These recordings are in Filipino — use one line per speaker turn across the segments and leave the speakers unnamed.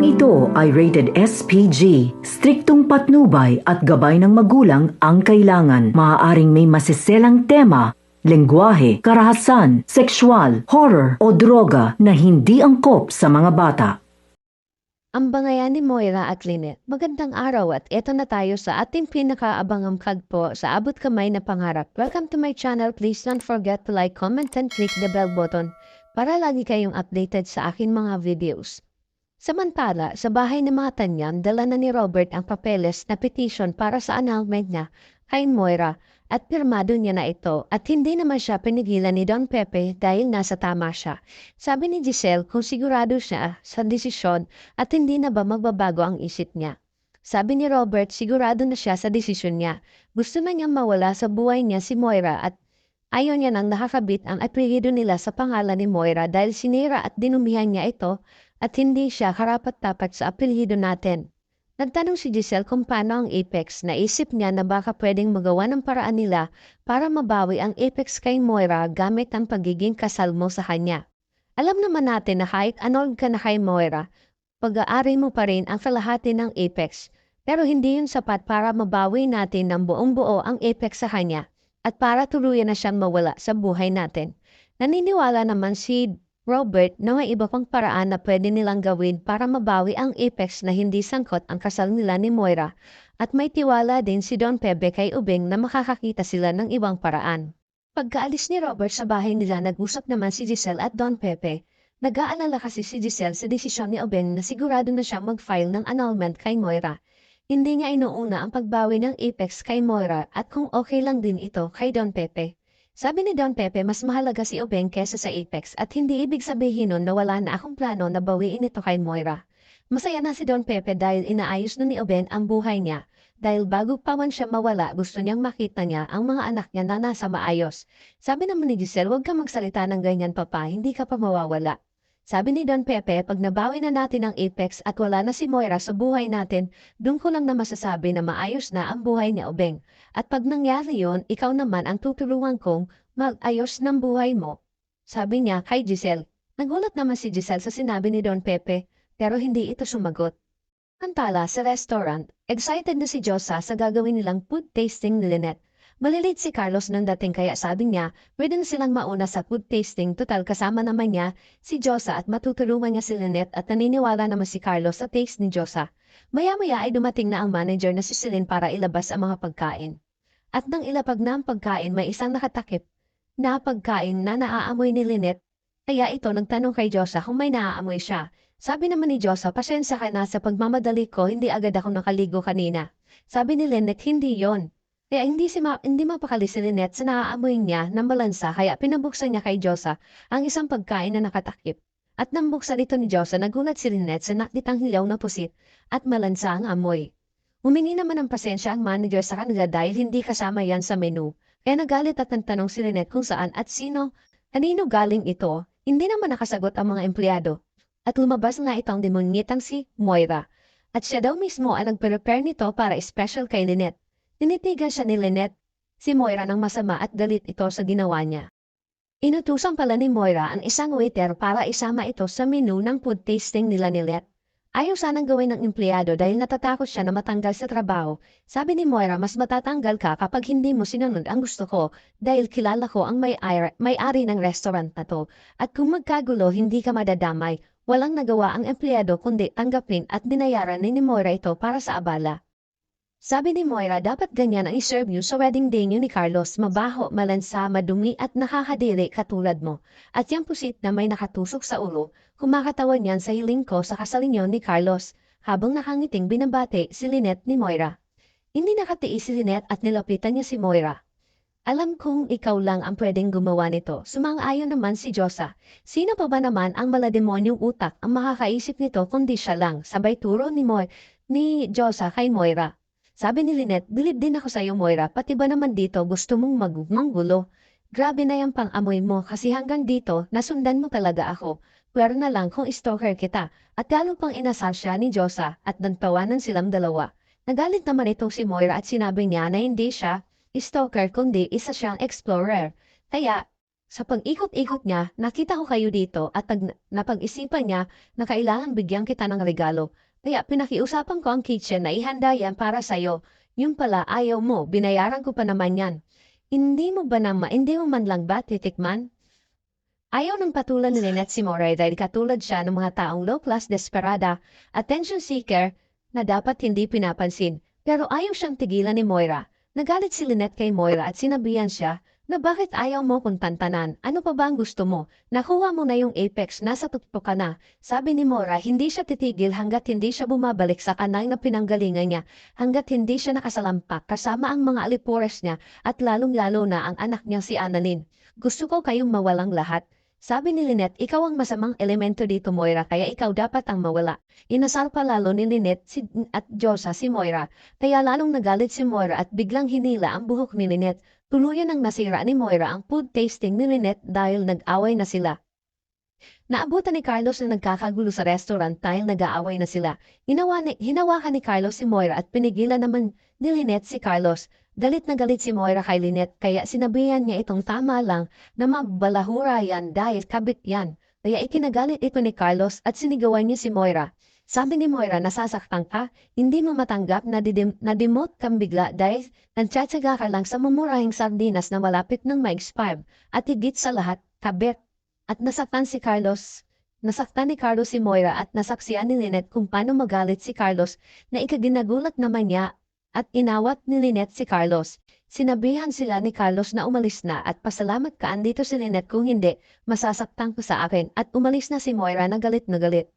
Programang ito ay rated SPG. Striktong patnubay at gabay ng magulang ang kailangan. Maaaring may masiselang tema, lengguwahe, karahasan, sexual, horror o droga na hindi angkop sa mga bata.
Ang bangayan ni Moira at Lynette. Magandang araw at eto na tayo sa ating pinakaabangang kagpo sa abot kamay na pangarap. Welcome to my channel. Please don't forget to like, comment, and click the bell button para lagi kayong updated sa aking mga videos. Samantala, sa bahay ng mga Tanyan, dala na ni Robert ang papeles na petition para sa annulment niya kay Moira at pirmado niya na ito at hindi naman siya pinigilan ni Don Pepe dahil nasa tama siya. Sabi ni Giselle kung sigurado siya sa desisyon at hindi na ba magbabago ang isip niya. Sabi ni Robert sigurado na siya sa desisyon niya. Gusto na niyang mawala sa buhay niya si Moira at ayaw niya nang nakakabit ang apelyido nila sa pangalan ni Moira dahil sinira at dinumihan niya ito at hindi siya karapat-dapat sa apelyido natin. Nagtanong si Giselle kung paano ang Apex. Naisip niya na baka pwedeng magawa ng paraan nila para mabawi ang Apex kay Moira gamit ang pagiging kasal mo sa kanya. Alam naman natin na kahit annulled ka na kay Moira, pag-aari mo pa rin ang kalahati ng Apex. Pero hindi yun sapat para mabawi natin ng buong-buo ang Apex sa kanya at para tuluyan na siyang mawala sa buhay natin. Naniniwala naman si Robert na may iba pang paraan na pwede nilang gawin para mabawi ang Apex na hindi sangkot ang kasal nila ni Moira at may tiwala din si Don Pepe kay Ubeng na makakakita sila ng ibang paraan. Pagkaalis ni Robert sa bahay nila, nag-usap naman si Giselle at Don Pepe. Nag-aalala kasi si Giselle sa desisyon ni Ubeng na sigurado na siya mag-file ng annulment kay Moira. Hindi niya inuuna ang pagbawi ng Apex kay Moira at kung okay lang din ito kay Don Pepe. Sabi ni Don Pepe mas mahalaga si Ubeng kesa sa Apex at hindi ibig sabihin nun na wala na akong plano na bawiin ito kay Moira. Masaya na si Don Pepe dahil inaayos na ni Ubeng ang buhay niya. Dahil bago pa man siya mawala, gusto niyang makita niya ang mga anak niya na nasa maayos. Sabi naman ni Giselle, huwag ka magsalita ng ganyan papa, hindi ka pa mawawala. Sabi ni Don Pepe, pag nabawi na natin ang Apex at wala na si Moira sa buhay natin, doon ko lang na masasabi na maayos na ang buhay ni Ubeng. At pag nangyari yon, ikaw naman ang tutulungan kong mag-ayos ng buhay mo. Sabi niya kay Giselle. Nagulat naman si Giselle sa sinabi ni Don Pepe, pero hindi ito sumagot. Samantala sa restaurant, excited na si Josa sa gagawin nilang food tasting ni Lynette. Malilate si Carlos nang dating kaya sabi niya, pwede na silang mauna sa food tasting, total kasama naman niya si Josa at matutulungan niya si Lynette at naniniwala naman si Carlos sa taste ni Josa. Maya-maya ay dumating na ang manager na si Celine para ilabas ang mga pagkain. At nang ilapag na ang pagkain, may isang nakatakip na pagkain na naaamoy ni Lynette. Kaya ito nagtanong kay Josa kung may naaamoy siya. Sabi naman ni Josa, pasensya ka na sa pagmamadali ko, hindi agad ako nakaligo kanina. Sabi ni Lynette, hindi yon. Kaya hindi mapakali si Lynette sa naaamoy niya ng malansa kaya pinabuksan niya kay Josa ang isang pagkain na nakatakip. At nang buksan ito ni Josa, nagulat si Lynette sa nakitang hilaw na pusit at malansa ang amoy. Humingi naman ng pasensya ang manager sa kanila dahil hindi kasama yan sa menu. Kaya nagalit at nagtanong si Lynette kung saan at sino, kanino galing ito. Hindi naman nakasagot ang mga empleyado. At lumabas na itong demonyetang si Moira. At siya daw mismo ang nag-prepare nito para special kay Lynette. Tinitigan siya ni Lynette, si Moira ng masama at galit ito sa ginawa niya. Inutusan pala ni Moira ang isang waiter para isama ito sa menu ng food tasting nila ni Lynette. Ayaw sanang gawin ng empleyado dahil natatakot siya na matanggal sa trabaho. Sabi ni Moira, mas matatanggal ka kapag hindi mo sinunod ang gusto ko dahil kilala ko ang may-ari ng restaurant na to. At kung magkagulo, hindi ka madadamay. Walang nagawa ang empleyado kundi tanggapin at binayaran ni Moira ito para sa abala. Sabi ni Moira, dapat ganyan ang iserve niyo sa wedding day niyo ni Carlos, mabaho, malansa, madumi at nakakadiri katulad mo. At yung pusit na may nakatusok sa ulo, kumakatawan yan sa hiling ko sa kasal niyo ni Carlos, habang nakangiting binabate si Lynette ni Moira. Hindi nakatiis si Lynette at nilapitan niya si Moira. Alam kong ikaw lang ang pwedeng gumawa nito, sumang-ayon naman si Josa. Sino pa ba naman ang malademonyong utak ang makakaisip nito kundi siya lang, sabay turo ni Josa kay Moira. Sabi ni Lynette, bilib din ako sa iyo Moira, pati ba naman dito gusto mong manggulo? Grabe na yung pang-amoy mo kasi hanggang dito nasundan mo talaga ako. Pwera na lang kung stalker kita. At lalo pang inasal siya ni Josa at nagtawanan silang dalawa. Nagalit naman itong si Moira at sinabi niya na hindi siya stalker kundi isa siyang explorer. Kaya Sa pag-ikot-ikot niya, nakita ko kayo dito at napag-isipan niya na kailangan bigyan kita ng regalo. Kaya pinakiusapan ko ang kitchen na ihanda yan para sa'yo. Yung pala ayaw mo, binayaran ko pa naman yan. Hindi mo man lang ba titikman? Ayaw ng patulan ni Lynette si Moray dahil katulad siya ng mga taong low-class desperada, attention seeker na dapat hindi pinapansin. Pero ayaw siyang tigilan ni Moira. Nagalit si Lynette kay Moira at sinabihan siya na bakit ayaw mo kung tantanan. Ano pa ba ang gusto mo? Nakuha mo na yung apex, nasa tuktok ka na. Sabi ni Moira, hindi siya titigil hanggat hindi siya bumabalik sa kanal na pinanggalingan niya, hanggat hindi siya nakasalampak kasama ang mga alipores niya at lalong-lalo na ang anak niya si Annalyn. Gusto ko kayong mawalang lahat. Sabi ni Lynette, ikaw ang masamang elemento dito, Moira, kaya ikaw dapat ang mawala. Inasar pa lalo ni Lynette at Diyosa si Moira, kaya lalong nagalit si Moira at biglang hinila ang buhok ni Lynette. Tuluyan ang nasira ni Moira ang food tasting ni Lynette dahil nag-away na sila. Naabutan ni Carlos na nagkakagulo sa restaurant dahil nag-aaway na sila. Hinawakan ni Carlos si Moira at pinigilan naman ni Lynette si Carlos. Galit na galit si Moira kay Lynette kaya sinabihan niya itong tama lang na magbalahura yan dahil kabit yan. Kaya ikinagalit ito ni Carlos at sinigawan niya si Moira. Sabi ni Moira, nasasaktan ka, hindi mo matanggap na demote kang bigla dahil nagtsatsaga ka lang sa mamurahing sardinas na malapit ng ma-expire at higit sa lahat, kabit. At nasaktan ni Carlos si Moira at nasaksiyan ni Lynette kung paano magalit si Carlos na ikaginagulat naman niya at inawat ni Lynette si Carlos. Sinabihan sila ni Carlos na umalis na at pasalamat ka andito si Lynette kung hindi, masasaktan ko sa akin at umalis na si Moira na galit na galit.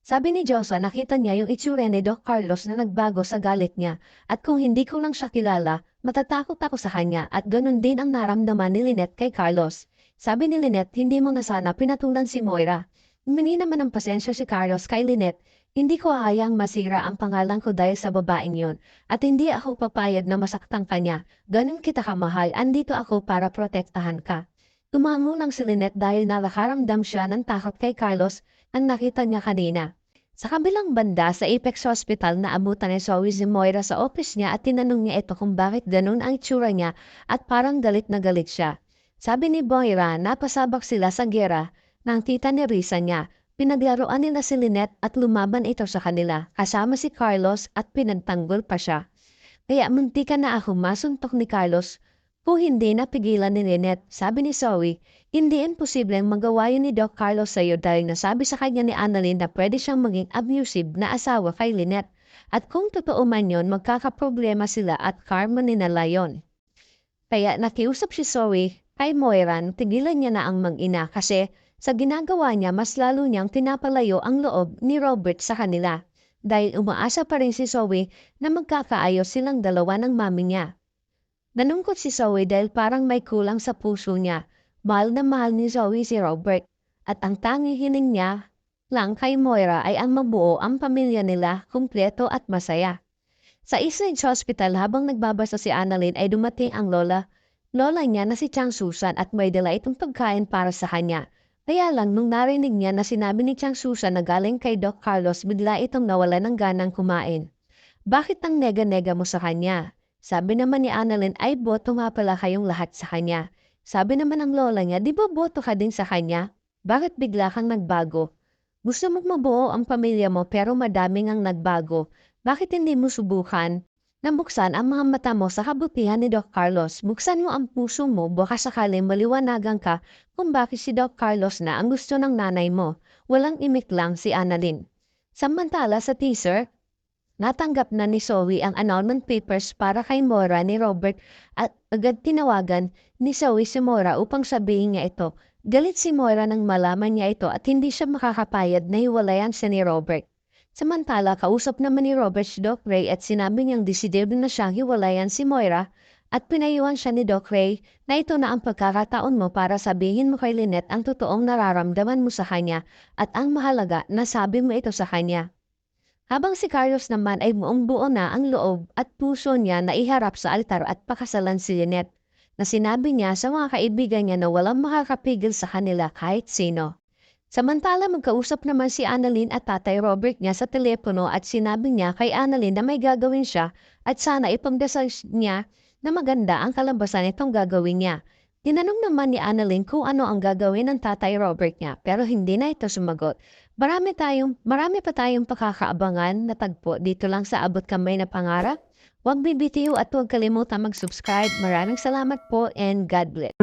Sabi ni Diyosa nakita niya yung itsura ni Doc Carlos na nagbago sa galit niya at kung hindi ko lang siya kilala, matatakot ako sa kanya at ganun din ang naramdaman ni Lynette kay Carlos. Sabi ni Lynette, hindi mo na sana pinatulan si Moira. Humingi naman ng pasensya si Carlos kay Lynette. Hindi ko hayang masira ang pangalan ko dahil sa babaeng yon at hindi ako papayag na masaktan ka niya. Ganun kita kamahal, andito ako para protektahan ka. Tumango lang si Lynette dahil nakaramdam siya ng takot kay Carlos ang nakita niya kanina. Sa kabilang banda sa Apex Hospital naabutan ni Zoe si Moira sa office niya at tinanong niya ito kung bakit ganun ang itsura niya at parang galit na galit siya. Sabi ni Moira, napasabak sila sa gera ng tita ni Risa niya. Pinaglaruan nila si Lynette at lumaban ito sa kanila, kasama si Carlos at pinagtanggol pa siya. Kaya muntikan na ako masuntok ni Carlos kung hindi napigilan ni Lynette. Sabi ni Zoe, hindi imposibleng magawa yun ni Doc Carlos sa'yo dahil nasabi sa kanya ni Annalyn na pwede siyang maging abusive na asawa kay Lynette. At kung totoo man yun, magkakaproblema sila at karma ni nila yun. Kaya nakiusap si Zoe kay Moira, tigilan niya na ang mag-ina kasi sa ginagawa niya, mas lalo niyang pinapalayo ang loob ni Robert sa kanila. Dahil umaasa pa rin si Zoe na magkakaayos silang dalawa ng mami niya. Nalungkot si Zoe dahil parang may kulang sa puso niya. Mahal na mahal ni Zoe si Robert. At ang tanging hiling niya lang kay Moira ay ang mabuo ang pamilya nila, kumpleto at masaya. Sa Eastridge Hospital habang nagbabasa si Annalyn ay dumating ang lola niya na si Chang Susan at may dala itong pagkain para sa kanya. Kaya lang nung narinig niya na sinabi ni Chang Susan na galing kay Doc Carlos, bigla itong nawala ng ganang kumain. Bakit ang nega-nega mo sa kanya? Sabi naman ni Annalyn, ay boto nga pala kayong lahat sa kanya. Sabi naman ng lola niya, di ba boto ka din sa kanya? Bakit bigla kang nagbago? Gusto mong mabuo ang pamilya mo pero madaming ang nagbago. Bakit hindi mo subukan? Nabuksan ang mga mata mo sa kabutihan ni Doc Carlos. Buksan mo ang puso mo, baka sakaling maliwanagan ka kung bakit si Doc Carlos na ang gusto ng nanay mo. Walang imik lang si Annalyn. Samantala sa teaser, natanggap na ni Zoe ang annulment papers para kay Moira ni Robert at agad tinawagan ni Zoe si Moira upang sabihin niya ito. Galit si Moira nang malaman niya ito at hindi siya makakapayad na hiwalayan siya ni Robert. Samantala, kausap naman ni Robert si Doc Ray at sinabi niyang desidido na siyang hiwalayan si Moira at pinayuhan siya ni Doc Ray na ito na ang pagkakataon mo para sabihin mo kay Lynette ang totoong nararamdaman mo sa kanya at ang mahalaga na sabi mo ito sa kanya. Habang si Carlos naman ay buong buo na ang loob at puso niya na iharap sa altar at pakasalan si Lynette na sinabi niya sa mga kaibigan niya na walang makakapigil sa kanila kahit sino. Samantala magkausap naman si Annalyn at Tatay Robert niya sa telepono at sinabi niya kay Annalyn na may gagawin siya at sana ipagdasal niya na maganda ang kalabasan itong gagawin niya. Tinanong naman ni Annalyn kung ano ang gagawin ng tatay Robert niya pero hindi na ito sumagot. Marami pa tayong pakakaabangan na tagpo dito lang sa Abot Kamay na Pangarap. Huwag bibitiw at huwag kalimutan mag-subscribe. Maraming salamat po and God bless.